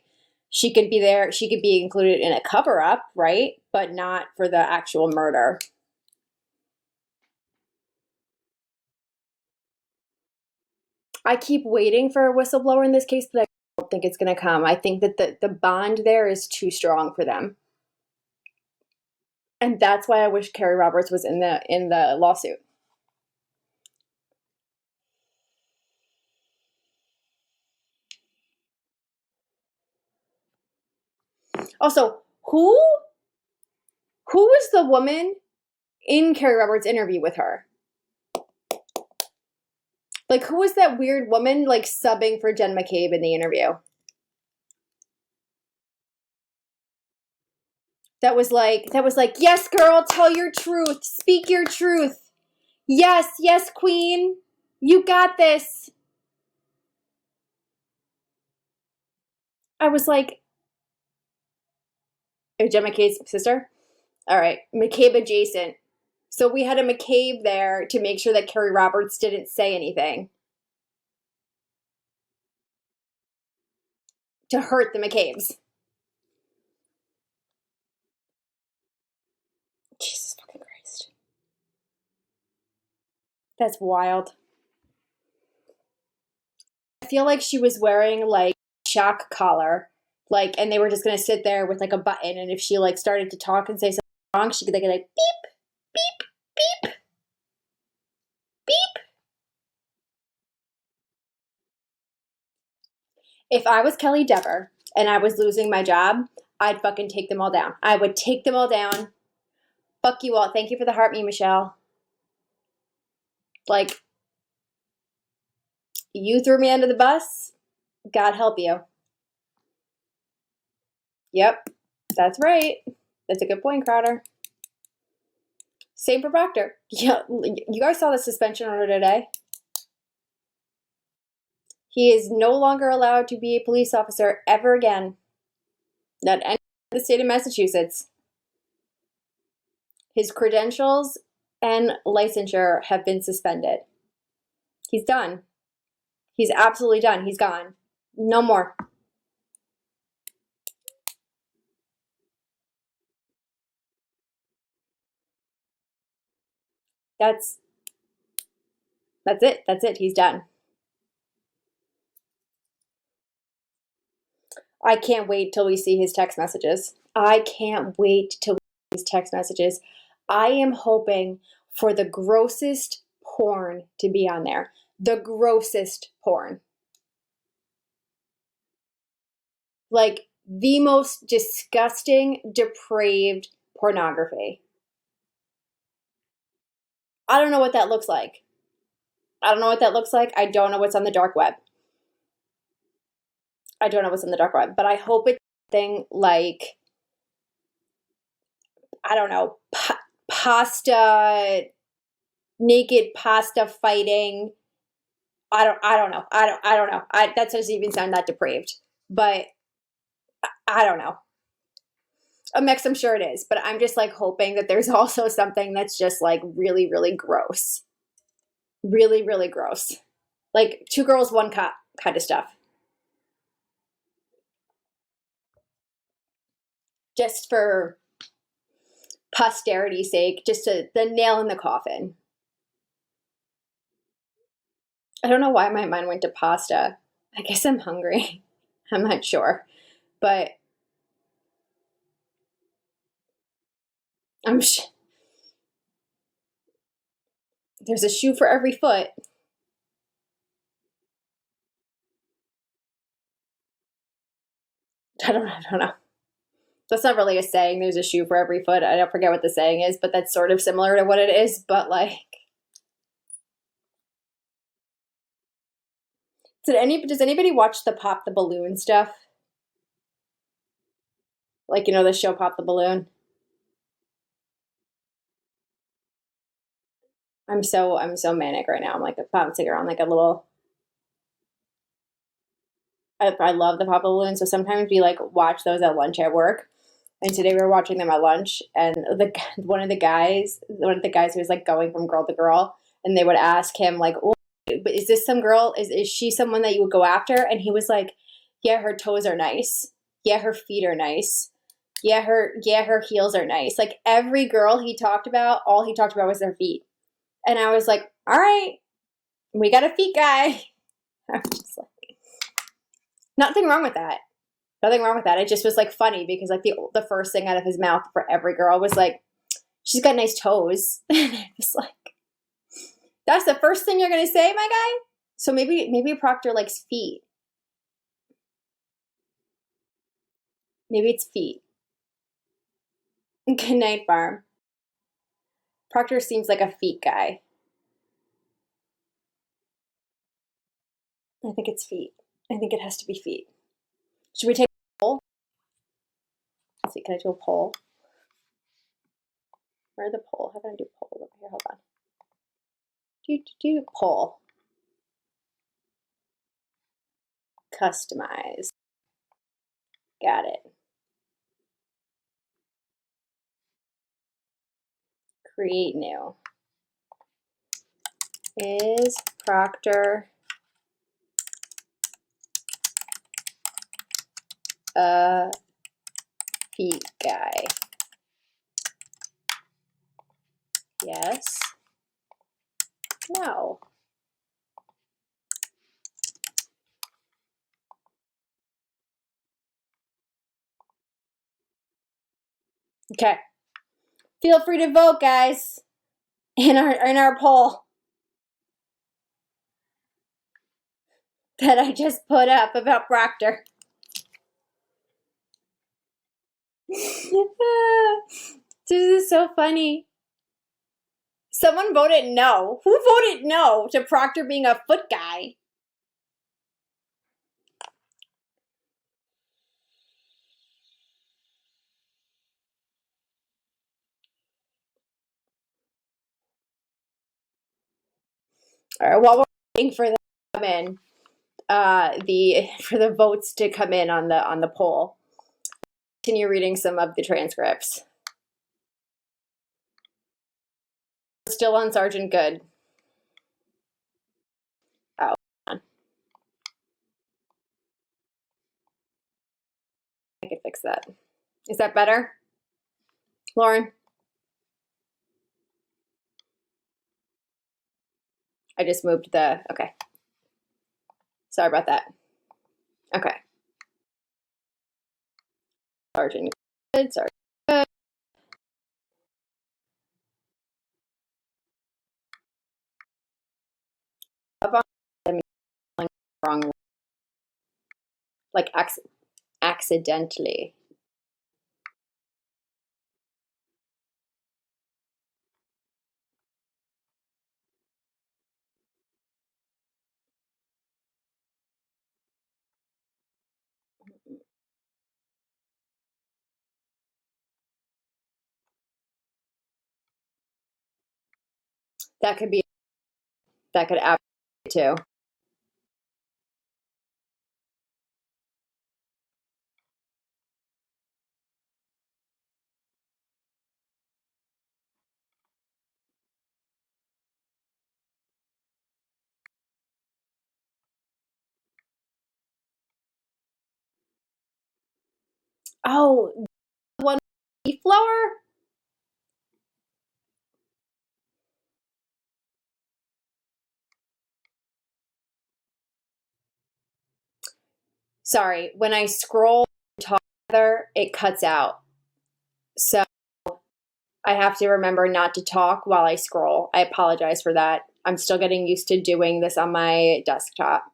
she could be there. She could be included in a cover up, right? But not for the actual murder. I keep waiting for a whistleblower in this case, but I don't think it's going to come. I think that the bond there is too strong for them. And that's why I wish Carrie Roberts was in the lawsuit. Also, who was the woman in Carrie Roberts' interview with her? Like, who was that weird woman, like, subbing for Jen McCabe in the interview? That was like, yes, girl, tell your truth. Speak your truth. Yes, yes, queen. You got this. I was like, oh, Jen McCabe's sister? All right, McCabe adjacent. So we had a McCabe there to make sure that Carrie Roberts didn't say anything to hurt the McCabes. Jesus fucking Christ. That's wild. I feel like she was wearing like a shock collar, like, and they were just gonna sit there with like a button, and if she like started to talk and say something wrong, she could like beep, beep, beep, beep. If I was Kelly Dever and I was losing my job, I'd fucking take them all down. I would take them all down. Fuck you all. Thank you for the heart me, Michelle. Like, you threw me under the bus. God help you. Yep, that's right. That's a good point, Crowder. Same for Proctor. Yeah, you guys saw the suspension order today. He is no longer allowed to be a police officer ever again. Not any in the state of Massachusetts. His credentials and licensure have been suspended. He's done. He's absolutely done. He's gone. No more. That's it. That's it. He's done. I can't wait till we see his text messages. I can't wait till we see his text messages. I am hoping for the grossest porn to be on there. The grossest porn. Like the most disgusting, depraved pornography. I don't know what that looks like. I don't know what that looks like. I don't know what's on the dark web. I don't know what's on the dark web, but I hope it's something like, I don't know, pasta, naked pasta fighting. I don't know. I don't know. That doesn't even sound that depraved, but I don't know. A mix, I'm sure it is, but I'm just like hoping that there's also something that's just like really, really gross. Really, really gross. Like 2 girls, 1 cup kind of stuff. Just for posterity's sake, just to the nail in the coffin. I don't know why my mind went to pasta. I guess I'm hungry. I'm not sure. But there's a shoe for every foot. I don't know. That's not really a saying. There's a shoe for every foot. I don't forget what the saying is, but that's sort of similar to what it is. But like, does anybody watch the Pop the Balloon stuff? Like, the show Pop the Balloon? I'm so manic right now. I'm like bouncing around like a little. I love the Pop the Balloon. So sometimes we like watch those at lunch at work. And today we were watching them at lunch, and one of the guys who was like going from girl to girl, and they would ask him like, "Oh, but is this some girl? Is she someone that you would go after?" And he was like, "Yeah, her toes are nice." Yeah, her feet are nice. Yeah, her heels are nice. Like every girl he talked about, all he talked about was their feet. And I was like, all right, we got a feet guy. I was just like, nothing wrong with that. Nothing wrong with that. It just was like funny because like the first thing out of his mouth for every girl was like, she's got nice toes. And I was like, that's the first thing you're gonna say, my guy? So maybe Proctor likes feet. Maybe it's feet. Good night, Farm. Proctor seems like a feet guy. I think it's feet. I think it has to be feet. Should we take a poll? Let's see, can I do a poll? Where's the poll? How can I do a poll over here? Hold on. Do poll. Customize. Got it. Create new. Is Proctor a feet guy? Yes. No. Okay. Feel free to vote, guys, in our poll that I just put up about Proctor. This is so funny. Someone voted no. Who voted no to Proctor being a foot guy? All right, while we're waiting for them to come in, for the votes to come in on the poll, continue reading some of the transcripts. Still on Sergeant Good. Oh, hold on. I can fix that. Is that better, Lauren? I just moved the, okay. Sorry about that. Okay. Sergeant Good, Sergeant Good. I'm wrong, like accidentally. That could be, that could absolutely too. Oh, one leaf blower? Sorry, when I scroll together, it cuts out. So I have to remember not to talk while I scroll. I apologize for that. I'm still getting used to doing this on my desktop.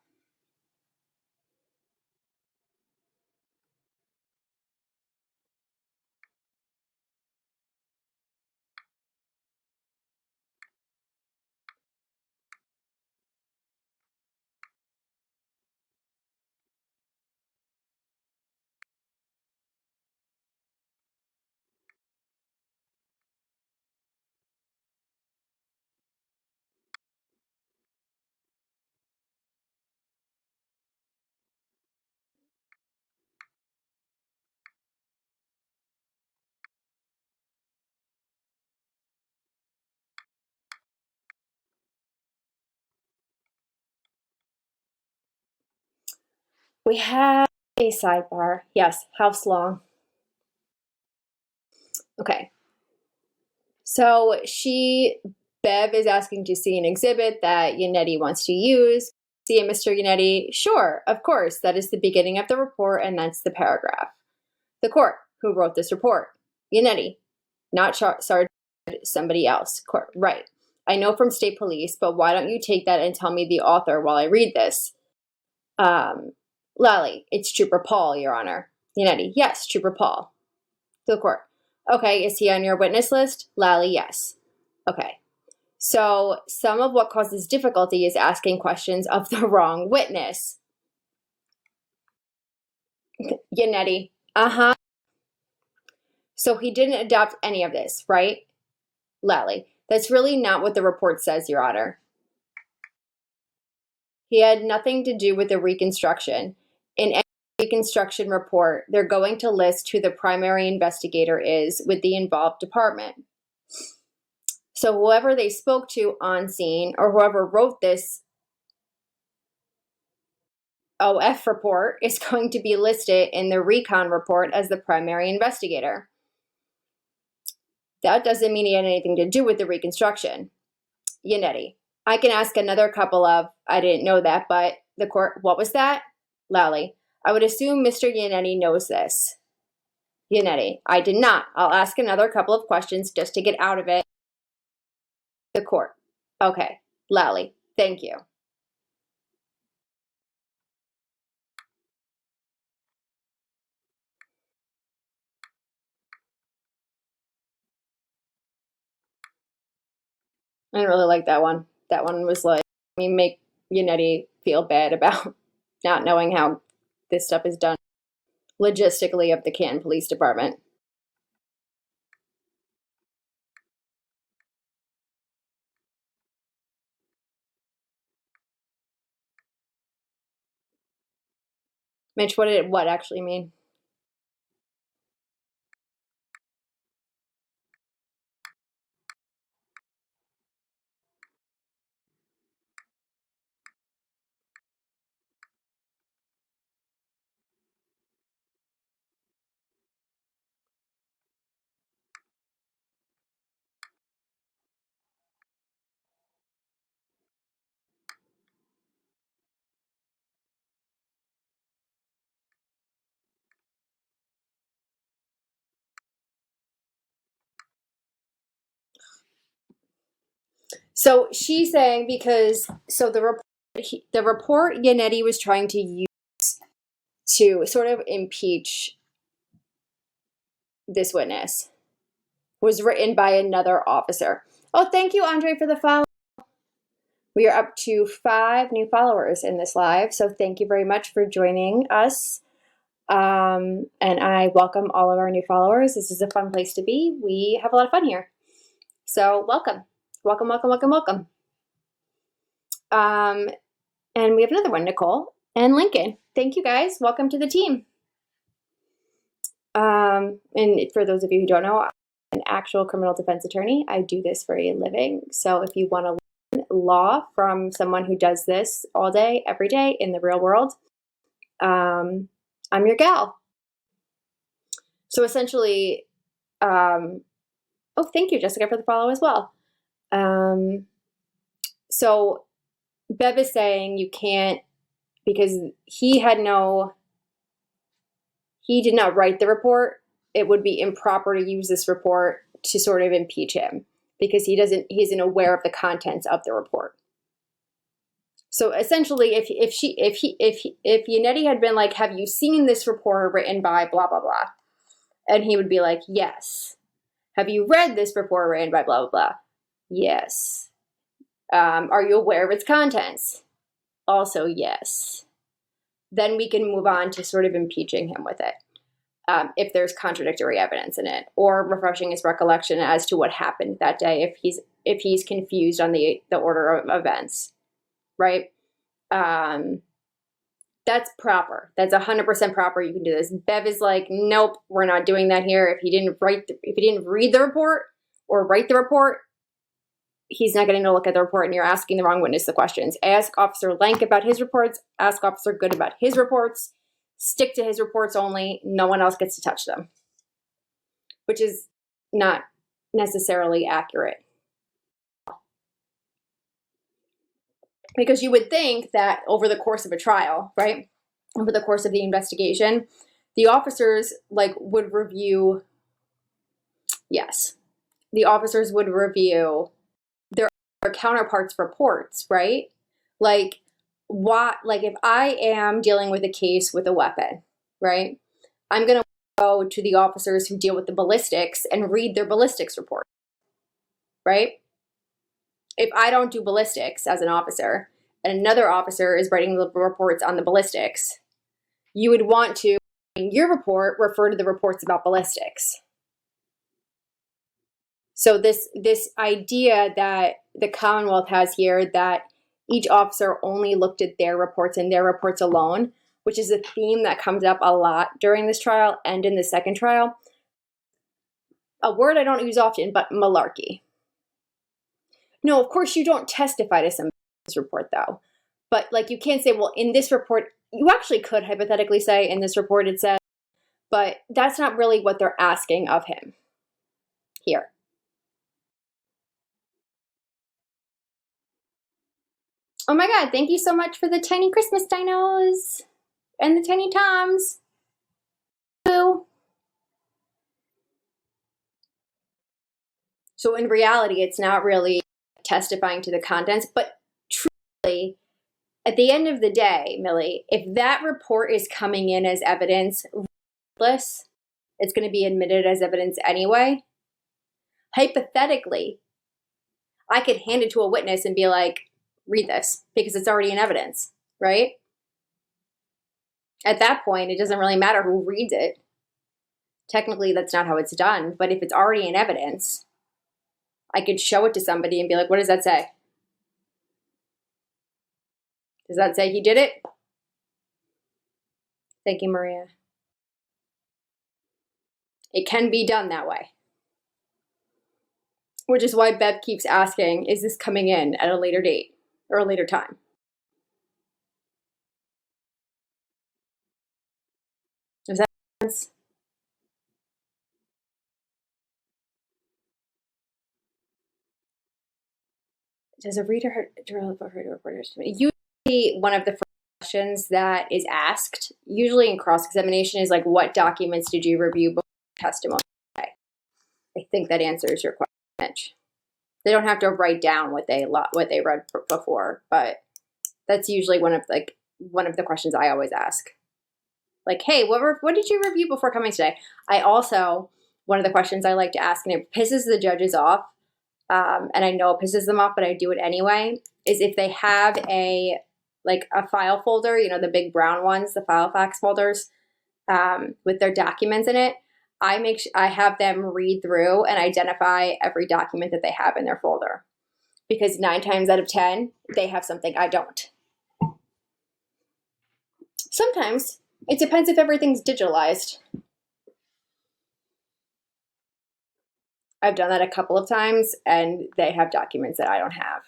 We have A sidebar. Yes. House long. Okay. So Bev is asking to see an exhibit that Yannetti wants to use. See it, Mr. Yannetti? Sure, of course. That is the beginning of the report, and that's the paragraph. The court. Who wrote this report? Yannetti. Not Sergeant, somebody else. Court. Right. I know from state police, but why don't you take that and tell me the author while I read this? Lally. It's Trooper Paul, Your Honor. Yannetti. Yes, Trooper Paul. To the court. Okay, is he on your witness list? Lally. Yes. Okay. So some of what causes difficulty is asking questions of the wrong witness. Yannetti. Uh-huh. So he didn't adopt any of this, right? Lally. That's really not what the report says, Your Honor. He had nothing to do with the reconstruction. In any reconstruction report, they're going to list who the primary investigator is with the involved department. So whoever they spoke to on scene or whoever wrote this OF report is going to be listed in the recon report as the primary investigator. That doesn't mean he had anything to do with the reconstruction. Yannetti. I can ask another couple of, I didn't know that, but the court, what was that? Lally. I would assume Mr. Yannetti knows this. Yannetti. I did not. I'll ask another couple of questions just to get out of it. The court. Okay. Lally. Thank you. I didn't really like that one. That one was like, make Yannetti feel bad about not knowing how this stuff is done logistically of the Canton Police Department. Mitch, what did what actually mean? So she's saying because the report Yannetti was trying to use to sort of impeach this witness was written by another officer. Oh, thank you, Andre, for the follow. We are up to 5 new followers in this live, so thank you very much for joining us. And I welcome all of our new followers. This is a fun place to be. We have a lot of fun here. So welcome. Welcome, welcome, welcome, welcome. And we have another one, Nicole and Lincoln. Thank you, guys. Welcome to the team. And for those of you who don't know, I'm an actual criminal defense attorney. I do this for a living. So if you want to learn law from someone who does this all day, every day in the real world, I'm your gal. So essentially, oh, thank you, Jessica, for the follow as well. So Bev is saying you can't, because he did not write the report. It would be improper to use this report to sort of impeach him because he isn't aware of the contents of the report. So essentially, if Yannetti had been like, have you seen this report written by blah, blah, blah? And he would be like, yes. Have you read this report written by blah, blah, blah? Yes. Are you aware of its contents? Also, yes. Then we can move on to sort of impeaching him with it. If there's contradictory evidence in it, or refreshing his recollection as to what happened that day, if he's confused on the order of events, right? That's proper. That's 100% proper. You can do this. Bev is like, nope, we're not doing that here. If he didn't read the report or write the report, he's not getting to look at the report, and you're asking the wrong witness the questions. Ask Officer Lank about his reports. Ask Officer Good about his reports. stick to his reports only. No one else gets to touch them, which is not necessarily accurate. Because you would think that over the course of a trial, right, over the course of the investigation, the officers would review, yes, the officers would review their counterparts' reports, right? If I am dealing with a case with a weapon, right, I'm going to go to the officers who deal with the ballistics and read their ballistics report, right? If I don't do ballistics as an officer and another officer is writing the reports on the ballistics, you would want to, in your report, refer to the reports about ballistics. So this idea that the Commonwealth has here that each officer only looked at their reports and their reports alone, which is a theme that comes up a lot during this trial and in the second trial. A word I don't use often, but malarkey. No, of course you don't testify to somebody's report though. But you can't say, well, in this report, you actually could hypothetically say in this report it says, but that's not really what they're asking of him here. Oh my God, thank you so much for the tiny Christmas dinos and the tiny toms. Boo. So in reality, it's not really testifying to the contents, but truly, at the end of the day, Millie, if that report is coming in as evidence, it's going to be admitted as evidence anyway. Hypothetically, I could hand it to a witness and be like, read this, because it's already in evidence, right? At that point, it doesn't really matter who reads it. Technically, that's not how it's done, but if it's already in evidence, I could show it to somebody and be like, what does that say? Does that say he did it? Thank you, Maria. It can be done that way. Which is why Bev keeps asking, is this coming in at a later date or a later time? Does that make sense? Does a reader drill for her to report her testimony? Usually one of the first questions that is asked, usually in cross-examination, is what documents did you review before testimony? I think that answers your question. They don't have to write down what they read before, but that's usually one of the questions I always ask. Hey, what did you review before coming today? I also, one of the questions I like to ask, and it pisses the judges off, and I know it pisses them off, but I do it anyway, is if they have a file folder, the big brown ones, the file fax folders, with their documents in it, I have them read through and identify every document that they have in their folder. Because 9 times out of 10, they have something I don't. Sometimes. It depends if everything's digitalized. I've done that a couple of times, and they have documents that I don't have,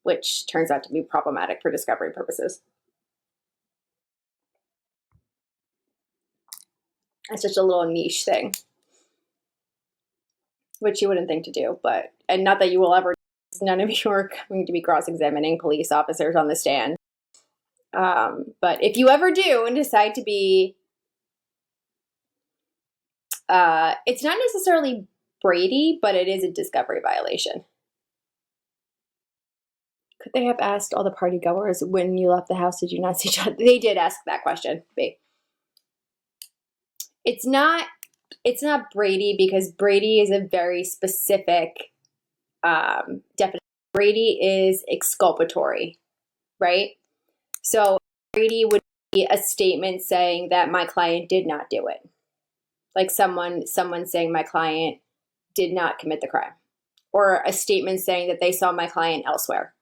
which turns out to be problematic for discovery purposes. It's just a little niche thing, which you wouldn't think to do, and not that you will ever, none of you are going to be cross-examining police officers on the stand. But if you ever do and decide to be, it's not necessarily Brady, but it is a discovery violation. Could they have asked all the party goers when you left the house, did you not see each other? They did ask that question, B. It's not Brady, because Brady is a very specific definition. Brady is exculpatory, right? So Brady would be a statement saying that my client did not do it. Someone saying my client did not commit the crime. Or a statement saying that they saw my client elsewhere.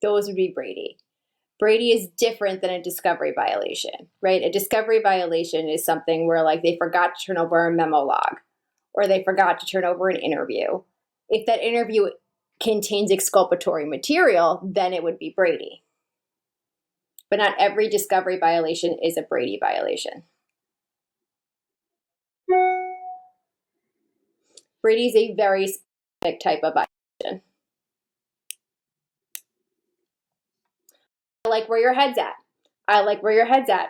Those would be Brady. Brady is different than a discovery violation, right? A discovery violation is something where they forgot to turn over a memo log, or they forgot to turn over an interview. If that interview contains exculpatory material, then it would be Brady. but not every discovery violation is a Brady violation. Brady is a very specific type of violation. I like where your head's at. I like where your head's at.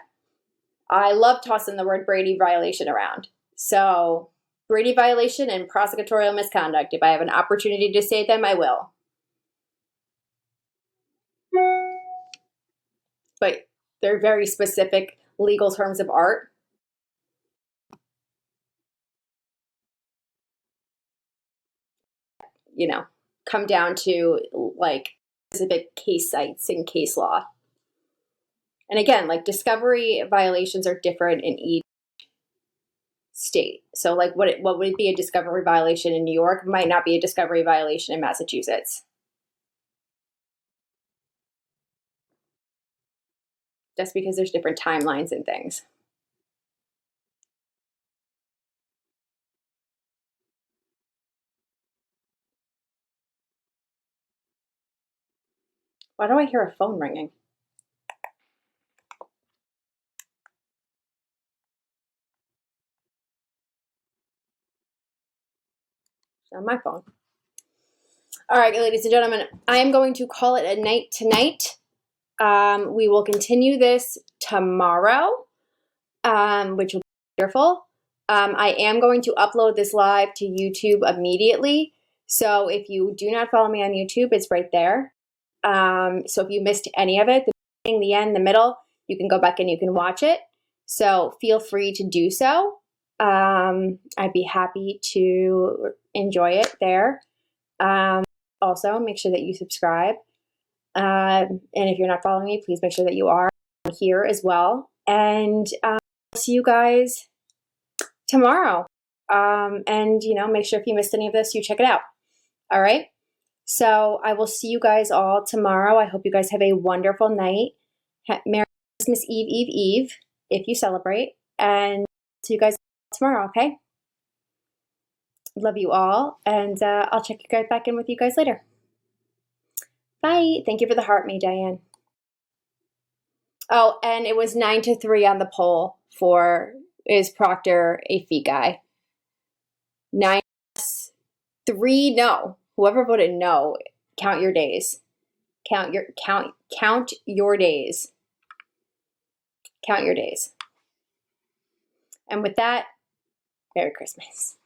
I love tossing the word Brady violation around. So Brady violation and prosecutorial misconduct. If I have an opportunity to say them, I will. But they're very specific legal terms of art. You know, come down to like specific case sites and case law. And again, like discovery violations are different in each state. So like what would be a discovery violation in New York might not be a discovery violation in Massachusetts. Just because there's different timelines and things. Why do I hear a phone ringing? It's on my phone. All right, ladies and gentlemen, I am going to call it a night tonight. We will continue this tomorrow, which will be wonderful. I am going to upload this live to YouTube immediately. So if you do not follow me on YouTube, it's right there. So if you missed any of it, the beginning, the end, the middle, you can go back and you can watch it. So feel free to do so. I'd be happy to enjoy it there. Also, make sure that you subscribe. And if you're not following me, please make sure that you are here as well. And I'll see you guys tomorrow. And, make sure if you missed any of this, you check it out. All right. So I will see you guys all tomorrow. I hope you guys have a wonderful night. Merry Christmas Eve, if you celebrate. And see you guys tomorrow, okay? Love you all. And I'll check you guys back in with you guys later. Bye. Thank you for the heart, me, Diane. Oh, and it was 9-3 on the poll for is Proctor a feet guy? 9-3 no. Whoever voted no, count your days. Count your days. Count your days. And with that, Merry Christmas.